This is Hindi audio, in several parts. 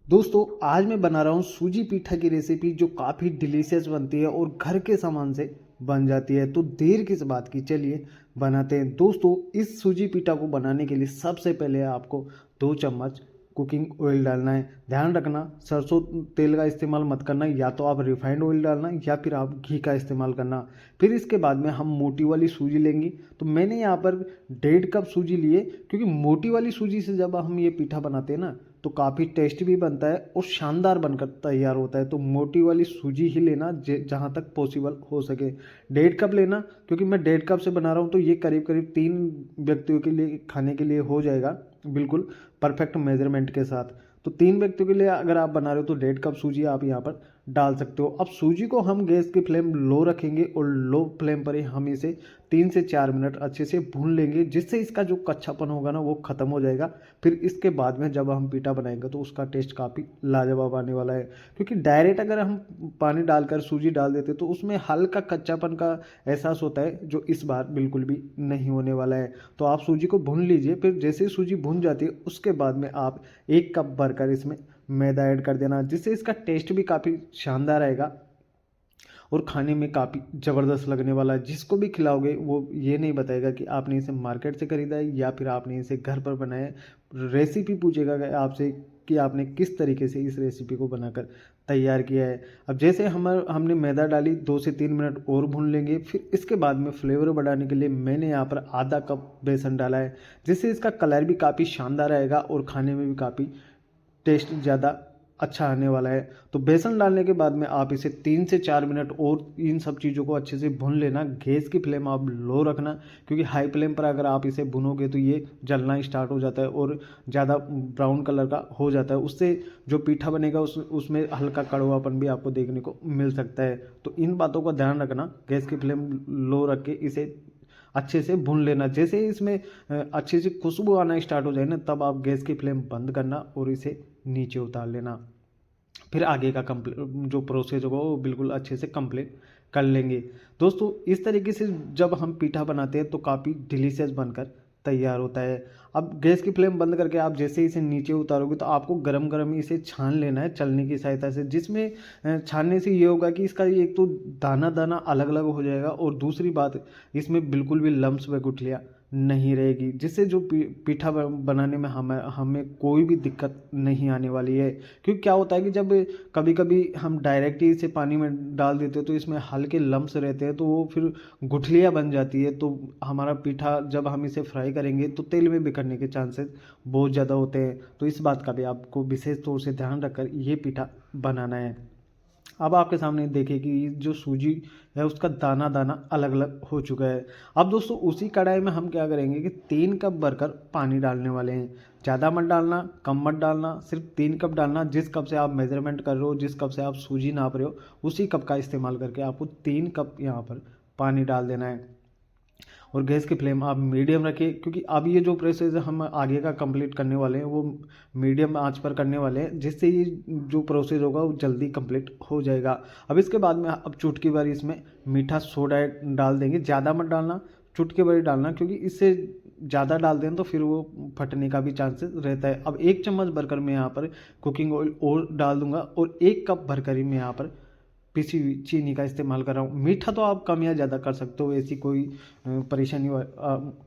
दोस्तों आज मैं बना रहा हूँ सूजी पीठा की रेसिपी जो काफ़ी डिलीशियस बनती है और घर के सामान से बन जाती है। तो देर किस बात की, चलिए बनाते हैं। दोस्तों इस सूजी पीठा को बनाने के लिए सबसे पहले आपको 2 चम्मच कुकिंग ऑयल डालना है। ध्यान रखना सरसों तेल का इस्तेमाल मत करना, या तो आप रिफाइंड ऑयल डालना या फिर आप घी का इस्तेमाल करना। फिर इसके बाद में हम मोटी वाली सूजी लेंगी। तो मैंने यहाँ पर 1.5 कप सूजी लिए, क्योंकि मोटी वाली सूजी से जब हम ये पीठा बनाते हैं ना तो काफ़ी टेस्टी भी बनता है और शानदार बनकर तैयार होता है। तो मोटी वाली सूजी ही लेना जहाँ तक पॉसिबल हो सके। 1.5 कप लेना, क्योंकि मैं 1.5 कप से बना रहा हूँ तो ये करीब करीब 3 व्यक्तियों के लिए खाने के लिए हो जाएगा, बिल्कुल परफेक्ट मेजरमेंट के साथ। तो 3 व्यक्तियों के लिए अगर आप बना रहे हो तो 1.5 कप सूजी आप यहाँ पर डाल सकते हो। अब सूजी को हम गैस की फ्लेम लो रखेंगे और लो फ्लेम पर ही हम इसे 3 से 4 मिनट अच्छे से भून लेंगे, जिससे इसका जो कच्चापन होगा ना वो ख़त्म हो जाएगा। फिर इसके बाद में जब हम पीठा बनाएंगे तो उसका टेस्ट काफ़ी लाजवाब आने वाला है। क्योंकि डायरेक्ट अगर हम पानी डालकर सूजी डाल देते तो उसमें हल्का कच्चापन का एहसास होता है, जो इस बार बिल्कुल भी नहीं होने वाला है। तो आप सूजी को भून लीजिए। फिर जैसे ही सूजी भून जाती है उसके बाद में आप 1 कप भरकर इसमें मैदा ऐड कर देना, जिससे इसका टेस्ट भी काफ़ी शानदार आएगा और खाने में काफ़ी ज़बरदस्त लगने वाला है। जिसको भी खिलाओगे वो ये नहीं बताएगा कि आपने इसे मार्केट से ख़रीदा है या फिर आपने इसे घर पर बनाया है। रेसिपी पूछेगा कि आपसे कि आपने किस तरीके से इस रेसिपी को बनाकर तैयार किया है। अब जैसे हमने मैदा डाली, 2 से 3 मिनट और भून लेंगे। फिर इसके बाद में फ्लेवर बढ़ाने के लिए मैंने यहाँ पर आधा कप बेसन डाला है, जिससे इसका कलर भी काफ़ी शानदार आएगा और खाने में भी काफ़ी टेस्ट ज़्यादा अच्छा आने वाला है। तो बेसन डालने के बाद में आप इसे 3 से 4 मिनट और इन सब चीज़ों को अच्छे से भून लेना। गैस की फ्लेम आप लो रखना, क्योंकि हाई फ्लेम पर अगर आप इसे भुनोगे तो ये जलना स्टार्ट हो जाता है और ज़्यादा ब्राउन कलर का हो जाता है। उससे जो पीठा बनेगा उसमें हल्का कड़वापन भी आपको देखने को मिल सकता है। तो इन बातों का ध्यान रखना। गैस की फ्लेम लो रख के इसे अच्छे से भून लेना। जैसे ही इसमें अच्छी सी खुशबू आना स्टार्ट हो जाए ना, तब आप गैस की फ्लेम बंद करना और इसे नीचे उतार लेना। फिर आगे का जो प्रोसेस होगा वो बिल्कुल अच्छे से कंप्लीट कर लेंगे। दोस्तों इस तरीके से जब हम पीठा बनाते हैं तो काफ़ी डिलीशियस बनकर तैयार होता है। अब गैस की फ्लेम बंद करके आप जैसे ही इसे नीचे उतारोगे तो आपको गरम गरम ही इसे छान लेना है चलनी की सहायता से, जिसमें छानने से ये होगा कि इसका एक तो दाना दाना अलग अलग हो जाएगा और दूसरी बात इसमें बिल्कुल भी लम्स व गुठलियाँ नहीं रहेगी, जिससे जो पीठा बनाने में हमें हमें कोई भी दिक्कत नहीं आने वाली है। क्योंकि क्या होता है कि जब कभी कभी हम डायरेक्ट ही इसे पानी में डाल देते हैं तो इसमें हल्के लम्स रहते हैं, तो वो फिर गुठलियाँ बन जाती है। तो हमारा पीठा जब हम इसे फ्राई करेंगे तो तेल में बिखरने के चांसेस बहुत ज़्यादा होते हैं। तो इस बात का भी आपको विशेष तौर से ध्यान रखकर ये पीठा बनाना है। अब आपके सामने देखिए कि जो सूजी है उसका दाना दाना अलग अलग हो चुका है। अब दोस्तों उसी कढ़ाई में हम क्या करेंगे कि 3 कप भरकर पानी डालने वाले हैं। ज़्यादा मत डालना, कम मत डालना, सिर्फ 3 कप डालना। जिस कप से आप मेजरमेंट कर रहे हो, जिस कप से आप सूजी नाप रहे हो, उसी कप का इस्तेमाल करके आपको 3 कप यहाँ पर पानी डाल देना है। और गैस की फ्लेम आप मीडियम रखिए, क्योंकि अब ये जो प्रोसेस हम आगे का कंप्लीट करने वाले हैं वो मीडियम आंच पर करने वाले हैं, जिससे ये जो प्रोसेस होगा वो जल्दी कंप्लीट हो जाएगा। अब इसके बाद में अब चुटकी भर इसमें मीठा सोडा डाल देंगे। ज़्यादा मत डालना, चुटकी भर ही डालना, क्योंकि इससे ज़्यादा डाल दें तो फिर वो फटने का भी चांसेस रहता है। अब 1 चम्मच भरकर मैं यहाँ पर कुकिंग ऑयल और डाल दूंगा और 1 कप भरकर ही मैं यहाँ पर पिसी हुई चीनी का इस्तेमाल कर रहा हूँ। मीठा तो आप कम या ज़्यादा कर सकते हो, ऐसी कोई परेशानी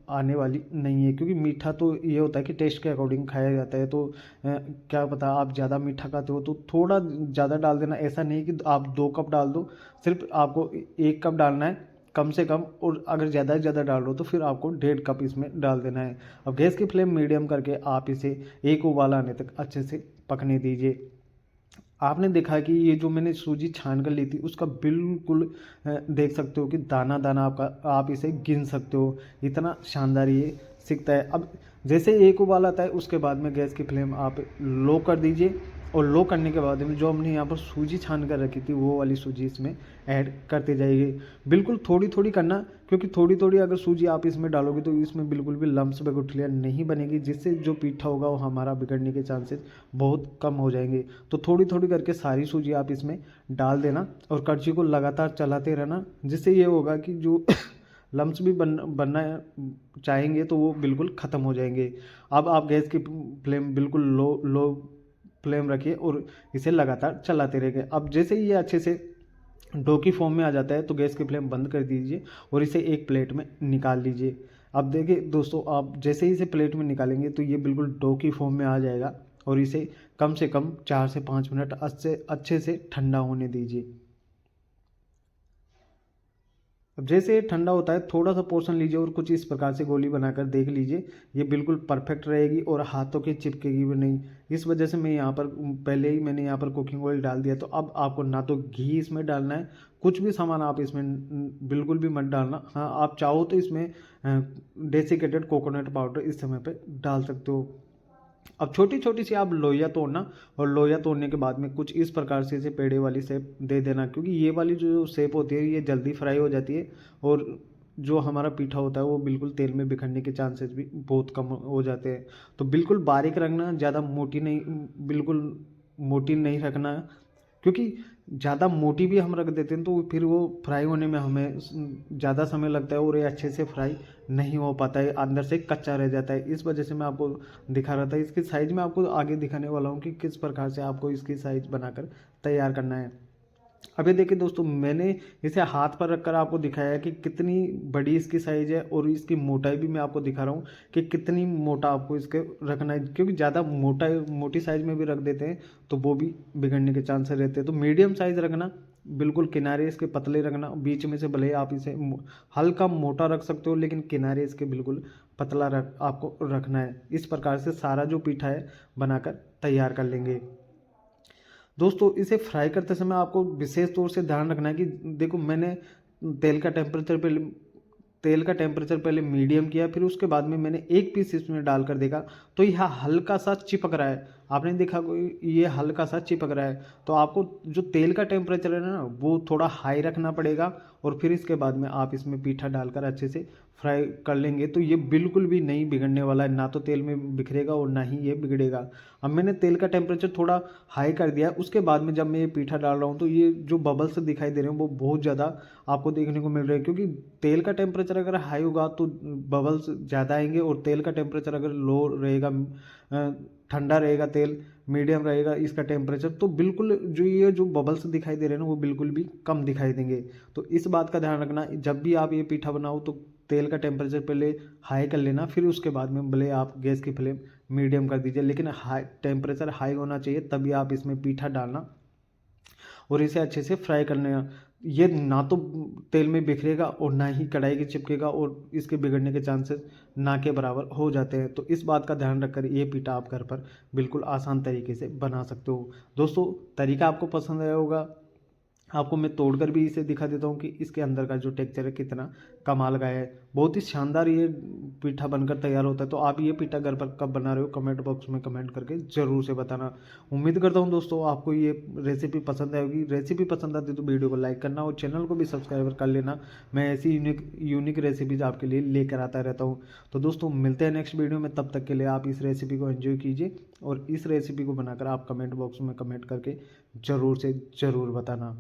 आने वाली नहीं है, क्योंकि मीठा तो ये होता है कि टेस्ट के अकॉर्डिंग खाया जाता है। तो क्या पता आप ज़्यादा मीठा खाते हो तो थोड़ा ज़्यादा डाल देना। ऐसा नहीं कि आप 2 कप डाल दो, सिर्फ आपको 1 कप डालना है कम से कम। और अगर ज़्यादा से ज़्यादा डाल दो तो फिर आपको 1.5 कप इसमें डाल देना है। अब गैस की फ्लेम मीडियम करके आप इसे एक उबाल आने तक अच्छे से पकने दीजिए। आपने देखा कि ये जो मैंने सूजी छान कर ली थी उसका बिल्कुल देख सकते हो कि दाना दाना आपका, आप इसे गिन सकते हो, इतना शानदार ये सिकता है। अब जैसे एक उबाल आता है उसके बाद में गैस की फ्लेम आप लो कर दीजिए और लो करने के बाद में जो हमने यहाँ पर सूजी छान कर रखी थी वो वाली सूजी इसमें ऐड करते जाइए। बिल्कुल थोड़ी थोड़ी करना, क्योंकि थोड़ी थोड़ी अगर सूजी आप इसमें डालोगे तो इसमें बिल्कुल भी लम्स व गुठलियाँ नहीं बनेगी, जिससे जो पीठा होगा वो हमारा बिगड़ने के चांसेस बहुत कम हो जाएंगे। तो थोड़ी थोड़ी करके सारी सूजी आप इसमें डाल देना और कड़छी को लगातार चलाते रहना, जिससे ये होगा कि जो लम्स भी बनना चाहेंगे तो वो बिल्कुल ख़त्म हो जाएंगे। अब आप गैस की फ्लेम बिल्कुल लो लो फ्लेम रखिए और इसे लगातार चलाते रहिए। अब जैसे ही ये अच्छे से डो की फॉर्म में आ जाता है तो गैस की फ्लेम बंद कर दीजिए और इसे एक प्लेट में निकाल लीजिए। अब देखिए दोस्तों, आप जैसे ही इसे प्लेट में निकालेंगे तो ये बिल्कुल डो की फॉर्म में आ जाएगा और इसे कम से कम 4 से 5 मिनट अच्छे से ठंडा होने दीजिए। अब जैसे ये ठंडा होता है थोड़ा सा पोर्शन लीजिए और कुछ इस प्रकार से गोली बनाकर देख लीजिए, ये बिल्कुल परफेक्ट रहेगी और हाथों के चिपकेगी भी नहीं। इस वजह से मैं यहाँ पर पहले ही मैंने यहाँ पर कुकिंग ऑयल डाल दिया। तो अब आपको ना तो घी इसमें डालना है, कुछ भी सामान आप इसमें बिल्कुल भी मत डालना। हाँ, आप चाहो तो इसमें डेसिकेटेड कोकोनट पाउडर इस समय पे डाल सकते हो। अब छोटी छोटी सी आप लोइयाँ तोड़ना और लोइयाँ तोड़ने के बाद में कुछ इस प्रकार से इसे पेड़े वाली शेप दे देना, क्योंकि ये वाली जो शेप होती है ये जल्दी फ्राई हो जाती है और जो हमारा पीठा होता है वो बिल्कुल तेल में बिखरने के चांसेस भी बहुत कम हो जाते हैं। तो बिल्कुल बारीक रखना, ज़्यादा मोटी नहीं, बिल्कुल मोटी नहीं रखना, क्योंकि ज़्यादा मोटी भी हम रख देते हैं तो फिर वो फ्राई होने में हमें ज़्यादा समय लगता है और ये अच्छे से फ्राई नहीं हो पाता है, अंदर से कच्चा रह जाता है। इस वजह से मैं आपको दिखा रहा था। इसकी साइज़ मैं आपको आगे दिखाने वाला हूँ कि किस प्रकार से आपको इसकी साइज़ बनाकर तैयार करना है। अभी देखिए दोस्तों, मैंने इसे हाथ पर रखकर आपको दिखाया है कि कितनी बड़ी इसकी साइज़ है और इसकी मोटाई भी मैं आपको दिखा रहा हूँ कि कितनी मोटा आपको इसके रखना है, क्योंकि ज़्यादा मोटी साइज़ में भी रख देते हैं तो वो भी बिगड़ने के चांसेस रहते हैं। तो मीडियम साइज़ रखना, बिल्कुल किनारे इसके पतले रखना, बीच में से भले आप इसे हल्का मोटा रख सकते हो लेकिन किनारे इसके बिल्कुल पतला आपको रखना है। इस प्रकार से सारा जो पीठा है बनाकर तैयार कर लेंगे। दोस्तों, इसे फ्राई करते समय आपको विशेष तौर से ध्यान रखना है कि देखो, मैंने तेल का टेम्परेचर पहले तेल का टेम्परेचर पहले मीडियम किया, फिर उसके बाद में मैंने एक पीस इसमें डालकर देखा तो यह हल्का सा चिपक रहा है। आपने देखा ये हल्का सा चिपक रहा है, तो आपको जो तेल का टेम्परेचर है ना वो थोड़ा हाई रखना पड़ेगा और फिर इसके बाद में आप इसमें पीठा डालकर अच्छे से फ्राई कर लेंगे तो ये बिल्कुल भी नहीं बिगड़ने वाला है, ना तो तेल में बिखरेगा और ना ही ये बिगड़ेगा। अब मैंने तेल का टेम्परेचर थोड़ा हाई कर दिया, उसके बाद में जब मैं ये पीठा डाल रहा हूँ तो ये जो बबल्स दिखाई दे रहे हैं वो बहुत ज़्यादा आपको देखने को मिल रहे हैं, क्योंकि तेल का टेम्परेचर अगर हाई होगा तो बबल्स ज़्यादा आएंगे और तेल का टेम्परेचर अगर लो रहेगा, ठंडा रहेगा तेल, मीडियम रहेगा इसका टेम्परेचर, तो बिल्कुल ये जो बबल्स दिखाई दे रहे हैं ना वो बिल्कुल भी कम दिखाई देंगे। तो इस बात का ध्यान रखना, जब भी आप ये पीठा बनाओ तो तेल का टेम्परेचर पहले हाई कर लेना, फिर उसके बाद में भले आप गैस की फ्लेम मीडियम कर दीजिए, लेकिन हाई टेम्परेचर हाई होना चाहिए तभी आप इसमें पीठा डालना और इसे अच्छे से फ्राई करने। ये ना तो तेल में बिखरेगा और ना ही कढ़ाई के चिपकेगा और इसके बिगड़ने के चांसेस ना के बराबर हो जाते हैं। तो इस बात का ध्यान रखकर ये पीठा आप घर पर बिल्कुल आसान तरीके से बना सकते हो। दोस्तों, तरीका आपको पसंद आया होगा। आपको मैं तोड़कर भी इसे दिखा देता हूँ कि इसके अंदर का जो टेक्सचर है कितना कमाल का है। बहुत ही शानदार ये पीठा बनकर तैयार होता है। तो आप ये पीठा घर पर कब बना रहे हो कमेंट बॉक्स में कमेंट करके ज़रूर से बताना। उम्मीद करता हूँ दोस्तों आपको ये रेसिपी पसंद आएगी। रेसिपी पसंद आती है तो वीडियो को लाइक करना और चैनल को भी सब्सक्राइब कर लेना। मैं ऐसी यूनिक रेसिपीज़ आपके लिए लेकर आता रहता हूँ। तो दोस्तों, मिलते हैं नेक्स्ट वीडियो में, तब तक के लिए आप इस रेसिपी को एंजॉय कीजिए और इस रेसिपी को बनाकर आप कमेंट बॉक्स में कमेंट करके ज़रूर से ज़रूर बताना।